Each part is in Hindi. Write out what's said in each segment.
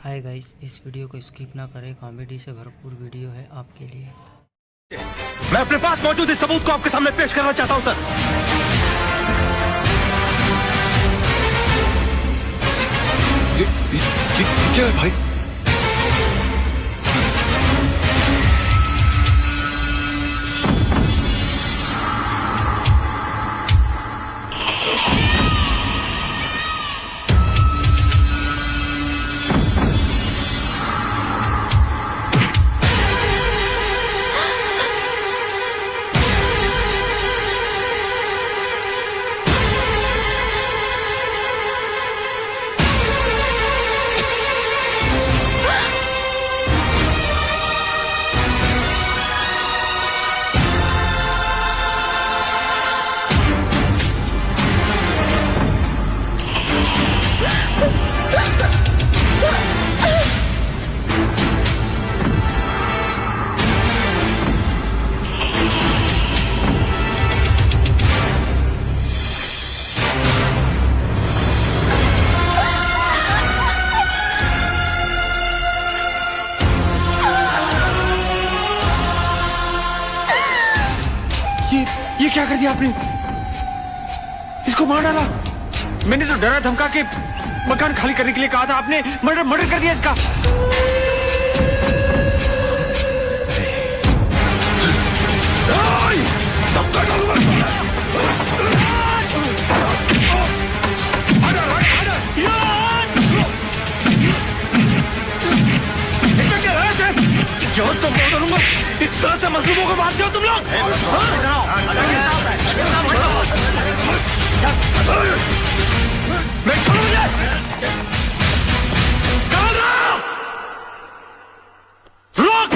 हाय गाइस, इस वीडियो को स्किप ना करें। कॉमेडी से भरपूर वीडियो है आपके लिए। मैं अपने पास मौजूद इस सबूत को आपके सामने पेश करना चाहता हूं सर। ये क्या है भाई? ये क्या कर दिया आपने? इसको मार डाला। मैंने तो डरा धमका के मकान खाली करने के लिए कहा था, आपने मर्डर कर दिया इसका। जोर से बोल दूंगा, इस तरह से मजलूमों को मारते हो तुम लोग? मैं छोड़ू मुझे। रोक!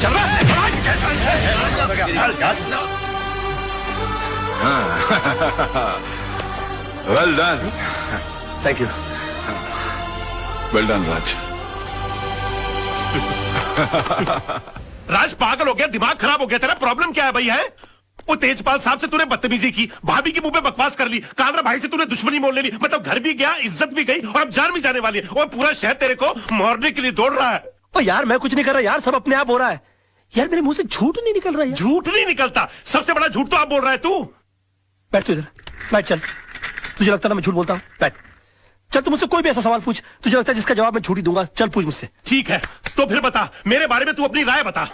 चल well done. Thank you. Well done Raj. Raj पागल हो गया, दिमाग खराब हो गया तेरा? प्रॉब्लम क्या है भाई? है वो तेजपाल साहब से तूने बदतमीजी की, भाभी के मुंह पे बकवास कर ली, कालरा भाई से तूने दुश्मनी मोल ले ली, मतलब घर भी गया, इज्जत भी गई और अब जान भी जाने वाली है, और पूरा शहर तेरे को मारने के लिए दौड़ रहा है। ओ यार, मैं कुछ नहीं कर रहा यार, सब अपने आप हो रहा है यार। मेरे मुंह से झूठ नहीं निकल रहा है। झूठ नहीं निकलता, सबसे बड़ा झूठ तो आप बोल रहा है तू। बैठ तू इधर, बैठ। चल, तुझे लगता है ना मैं झूठ बोलता हूँ? बैठ। चल, तू मुझसे कोई भी ऐसा सवाल पूछ, तुझे लगता है जिसका जवाब मैं झूठ ही दूंगा। चल पूछ मुझसे। ठीक है, तो फिर बता मेरे बारे में, तू अपनी राय बता।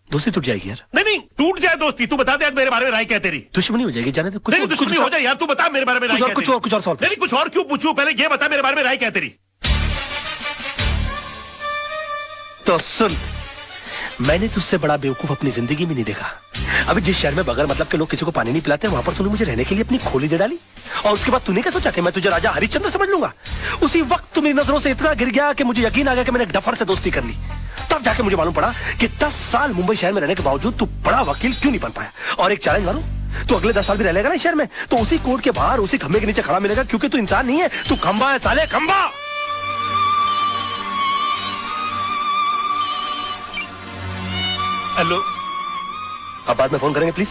दोस्ती टूट जाएगी यार। नहीं, टूट जाए दोस्ती, तू बता दे आज मेरे बारे में राय क्या है तेरी? दुश्मनी हो जाएगी, जाने तो कुछ नहीं, दुश्मनी हो जाए यार, तू बता मेरे बारे में राय क्या है तेरी? कुछ और सवाल। नहीं, कुछ और क्यों पूछूं? पहले ये बता मेरे बारे में राय क्या है तेरी? तो सुन, मैंने तुझसे बड़ा बेवकूफ अपनी जिंदगी में नहीं देखा। अभी जिस शहर में बगैर मतलब के लोग किसी को पानी नहीं पिलाते, वहां पर तूने मुझे रहने के लिए अपनी खोली दे डाली, और उसके बाद तूने क्या सोचा कि मैं तुझे राजा हरिश्चंद्र समझ लूंगा? उसी वक्त तू मेरी नजरों से इतना गिर गया कि मुझे यकीन आ गया कि मैंने एक डफर से दोस्ती कर ली। तब जाके मुझे मालूम पड़ा कि 10 साल मुंबई शहर में रहने के बावजूद तू बड़ा वकील क्यों नहीं बन पाया। और एक चैलेंज मारूं, तू अगले 10 साल भी रह लेगा ना शहर में, तो उसी कोर्ट के बाहर उसी खंबे के नीचे खड़ा मिलेगा, क्योंकि तू इंसान नहीं है, तू खंबा है साले, खंबा। हेलो, अब बाद में फोन करेंगे प्लीज।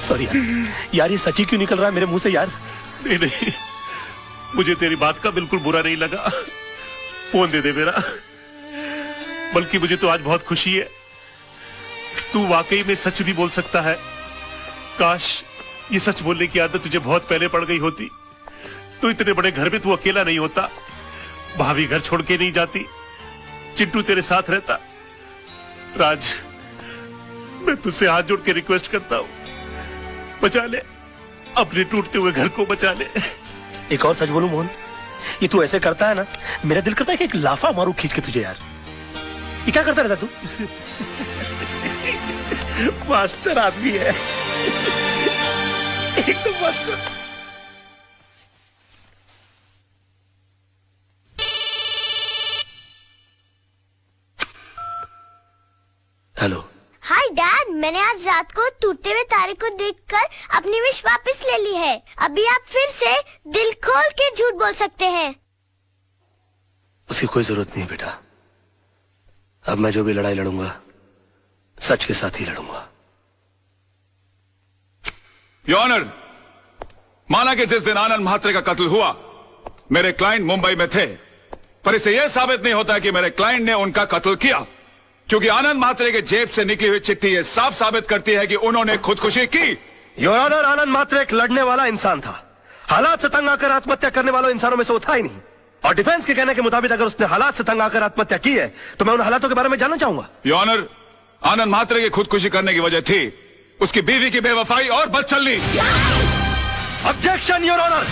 सॉरी यार, ये सच्ची क्यों निकल रहा है मेरे मुंह से यार? नहीं, मुझे तेरी बात का बिल्कुल बुरा नहीं लगा। फोन दे दे मेरा। बल्कि मुझे तो आज बहुत खुशी है, तू वाकई में सच भी बोल सकता है। काश ये सच बोलने की आदत तुझे बहुत पहले पड़ गई होती, तो इतने बड़े घर में तू अकेला नहीं होता, भाभी घर छोड़ के नहीं जाती, चिंटू तेरे साथ रहता। राज, मैं तुझसे हाथ जोड़ के रिक्वेस्ट करता हूं, बचा ले, अपने टूटते हुए घर को बचा ले। एक और सच बोलूं मोहन, ये तू ऐसे करता है ना, मेरा दिल करता है कि एक लाफा मारू खींच के तुझे यार। ये क्या करता रहता तू? मास्टर आदमी है, एकदम मास्टर। हेलो। हाय डैड, मैंने आज रात को टूटते हुए तारे को देखकर अपनी विश वापस ले ली है। अभी आप फिर से दिल खोल के झूठ बोल सकते हैं। उसकी कोई जरूरत नहीं बेटा। अब मैं जो भी लड़ाई लड़ूंगा सच के साथ ही लड़ूंगा। योर ऑनर, माना कि जिस दिन आनंद म्हात्रे का कत्ल हुआ मेरे क्लाइंट मुंबई में थे, पर इससे यह साबित नहीं होता कि मेरे क्लाइंट ने उनका कत्ल किया, क्योंकि आनंद म्हात्रे के जेब से निकली हुई चिट्ठी यह साफ साबित करती है कि उन्होंने खुदकुशी की। योर ऑनर, आनंद म्हात्रे एक लड़ने वाला इंसान था। हालात से तंग आकर आत्महत्या करने वालों इंसानों में से वो था ही नहीं। और डिफेंस के कहने के मुताबिक अगर उसने हालात से तंग आकर आत्महत्या की है तो मैं उन हालातों के बारे में जानना चाहूंगा। योर ऑनर, आनंद म्हात्रे की खुदकुशी करने की वजह थी उसकी बीवी की बेवफाई और बदचलनी। Objection your honour.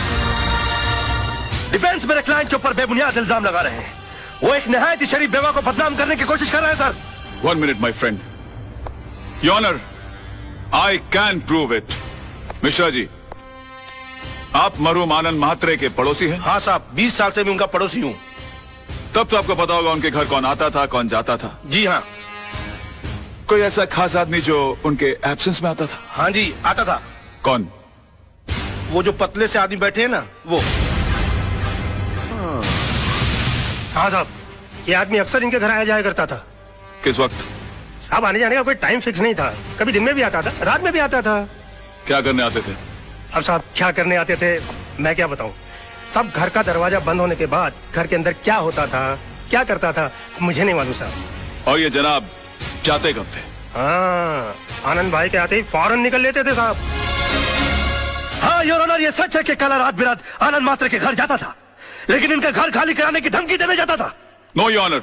डिफेंस मेरे क्लाइंट के ऊपर बेबुनियाद इल्जाम लगा रहे हैं। वो एक निहायत ही शरीफ बेवा को बदनाम करने की कोशिश कर रहे हैं sir. 1 minute my friend. Your honour, I can prove it. Mishra ji, आप मरहूम आनंद म्हात्रे के पड़ोसी हैं? हाँ साहब, 20 साल से मैं उनका पड़ोसी हूँ। तब तो आपको पता होगा उनके घर कौन आता था कौन जाता था। जी हाँ। कोई ऐसा खास आदमी जो उनके एब्सेंस में आता था? हाँ जी, आता था। कौन? वो जो पतले से आदमी बैठे हैं ना, वो। हाँ साहब, ये आदमी अक्सर इनके घर आया जाया करता था। किस वक्त? साहब, आने जाने का कोई टाइम फिक्स नहीं था। कभी दिन में भी आता था, रात में भी आता था। क्या करने आते थे? अब साहब, क्या करने आते थे मैं क्या बताऊं। सब घर का दरवाजा बंद होने के बाद घर के अंदर क्या होता था, क्या करता था, मुझे नहीं मालूम साहब। और ये जनाब जाते कब थे? हाँ, आनंद भाई के आते ही फौरन निकल लेते थे साहब। हाँ योर ऑनर, ये सच है कि कल रात बिरात आनंद म्हात्रे के घर जाता था, लेकिन इनका घर खाली कराने की धमकी देने जाता था। नो योर ऑनर,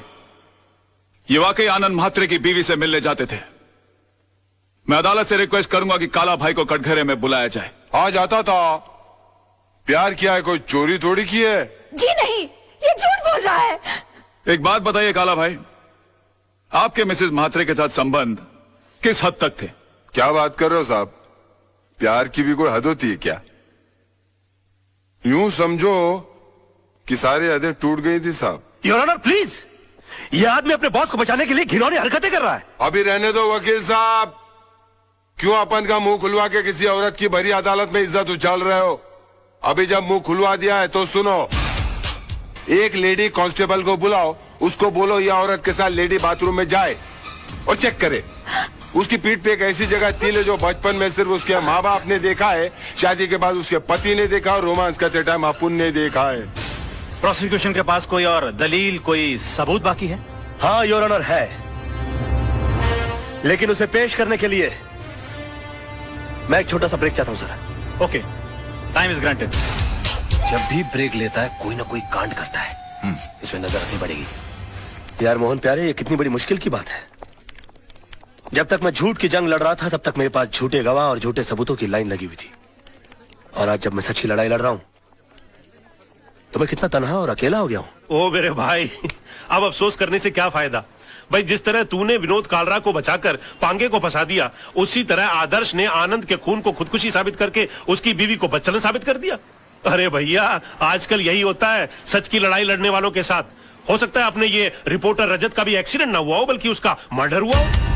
ये वाकई आनंद म्हात्रे की बीवी से मिलने जाते थे। मैं अदालत से रिक्वेस्ट करूंगा कि काला भाई को कटघरे में बुलाया जाए। आ जाता था। प्यार किया है, कोई चोरी थोड़ी की है। जी नहीं, ये झूठ बोल रहा है। एक बात बताइए काला भाई, आपके मिसेस म्हात्रे के साथ संबंध किस हद तक थे? क्या बात कर रहे हो साहब, प्यार की भी कोई हद होती है क्या? यूं समझो कि सारी हदें टूट गई थी साहब। योर ऑनर प्लीज, ये आदमी अपने बॉस को बचाने के लिए घिनौनी हरकतें कर रहा है। अभी रहने दो वकील साहब, क्यों अपन का मुंह खुलवा के किसी औरत की भरी अदालत में इज्जत उछाल रहे हो? अभी जब मुंह खुलवा दिया है तो सुनो, एक लेडी कांस्टेबल को बुलाओ, उसको बोलो ये औरत के साथ लेडी बाथरूम में जाए और चेक करे। उसकी पीठ पे एक ऐसी जगह तिल है जो बचपन में सिर्फ उसके माँ बाप ने देखा है, शादी के बाद उसके पति ने देखा और रोमांस करते टाइम अपुन ने देखा है। प्रोसिक्यूशन के पास कोई और दलील, कोई सबूत बाकी है? हाँ योर ऑनर है, लेकिन उसे पेश करने के लिए मैं एक छोटा सा ब्रेक चाहता हूँ sir. Okay, time is granted. जब भी ब्रेक लेता है कोई ना कोई कांड करता है, इसमें नजर रखनी पड़ेगी। यार मोहन प्यारे, ये कितनी बड़ी मुश्किल की बात है। जब तक मैं झूठ की जंग लड़ रहा था तब तक मेरे पास झूठे गवाह और झूठे सबूतों की लाइन लगी हुई थी, और आज जब मैं सच की लड़ाई लड़ रहा हूं तो मैं कितना तन्हा और अकेला हो गया हूं। ओ मेरे भाई, अब अफसोस करने से क्या फायदा भाई। जिस तरह तूने विनोद कालरा को बचाकर पांगे को फंसा दिया, उसी तरह आदर्श ने आनंद के खून को खुदकुशी साबित करके उसकी बीवी को बदचलन साबित कर दिया। अरे भैया, आजकल यही होता है सच की लड़ाई लड़ने वालों के साथ। हो सकता है अपने ये रिपोर्टर रजत का भी एक्सीडेंट ना हुआ हो, बल्कि उसका मर्डर हुआ हो।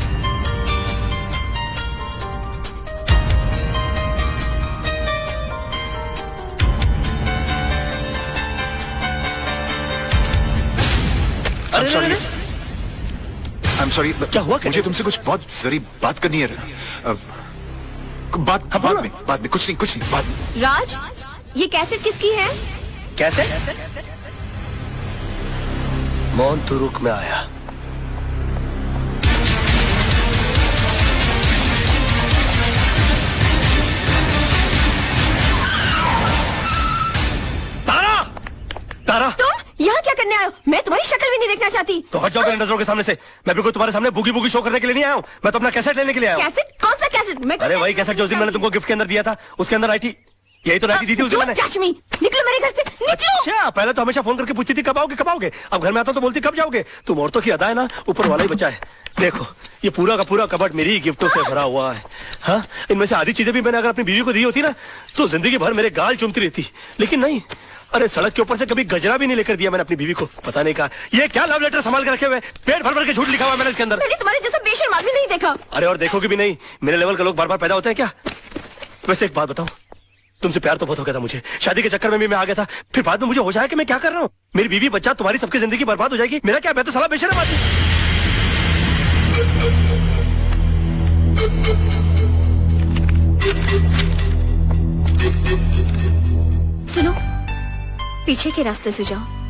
I'm sorry, क्या हुआ? मुझे तुमसे कुछ बहुत जरूरी बात करनी है। बाद में कुछ नहीं बाद में। राज, ये कैसेट किसकी है? कैसे? मोहन तू रुक, में आया। तारा, तुम यहाँ क्या करने आए हो? मैं तुम्हारी शक्ल भी नहीं देखना चाहती। तो हट जाओ मेरे नजरों के सामने से। मैं बिल्कुल तुम्हारे सामने बुगी बुगी शो करने के लिए नहीं आया हूँ। मैं तो अपना कैसेट लेने के लिए आया हूँ। कैसेट? कौन सा कैसेट? अरे वही कैसेट जो उस दिन मैंने तुमको गिफ्ट के अंदर दिया था, उसके अंदर आई थी। यही तो राइटी दी थी उसे मैंने। चाचमी, निकलो मेरे घर से, निकलो। अच्छा, पहले तो हमेशा फोन करके पूछती थी कब आओगे कब आओगे। अब घर में आता हूं तो बोलती कब जाओगे। तुम औरतों की अदा है ना, ऊपर वाला ही बचा है। देखो, ये पूरा का पूरा कबर्ड मेरी गिफ्टों से भरा हुआ है। हाँ, इनमें से आधी चीजें भी मैंने अगर अपनी बीवी को दी होती ना तो जिंदगी भर मेरे गाल चूमती रहती, लेकिन नहीं। अरे सड़क के ऊपर से कभी गजरा भी नहीं लेकर दिया मैंने अपनी बीवी को। पता नहीं कहा ये क्या लव लेटर संभाल के रखे हुए, पेट भर भर के झूठ लिखा हुआ मैंने इसके अंदर। मैंने तुम्हारे जैसा बेशर्म आदमी नहीं देखा। अरे और देखोगे भी नहीं, मेरे लेवल के लोग बार बार पैदा होते हैं क्या? वैसे एक बात बताऊं, तुमसे प्यार तो बहुत हो गया था मुझे, शादी के चक्कर में भी मैं आ गया था, फिर बाद में मुझे हो जाए कि मैं क्या कर रहा हूँ, मेरी बीवी बच्चा तुम्हारी सबकी जिंदगी बर्बाद हो जाएगी, मेरा क्या? मैं तो साला बेशर्म आदमी। सुनो, पीछे के रास्ते से जाओ।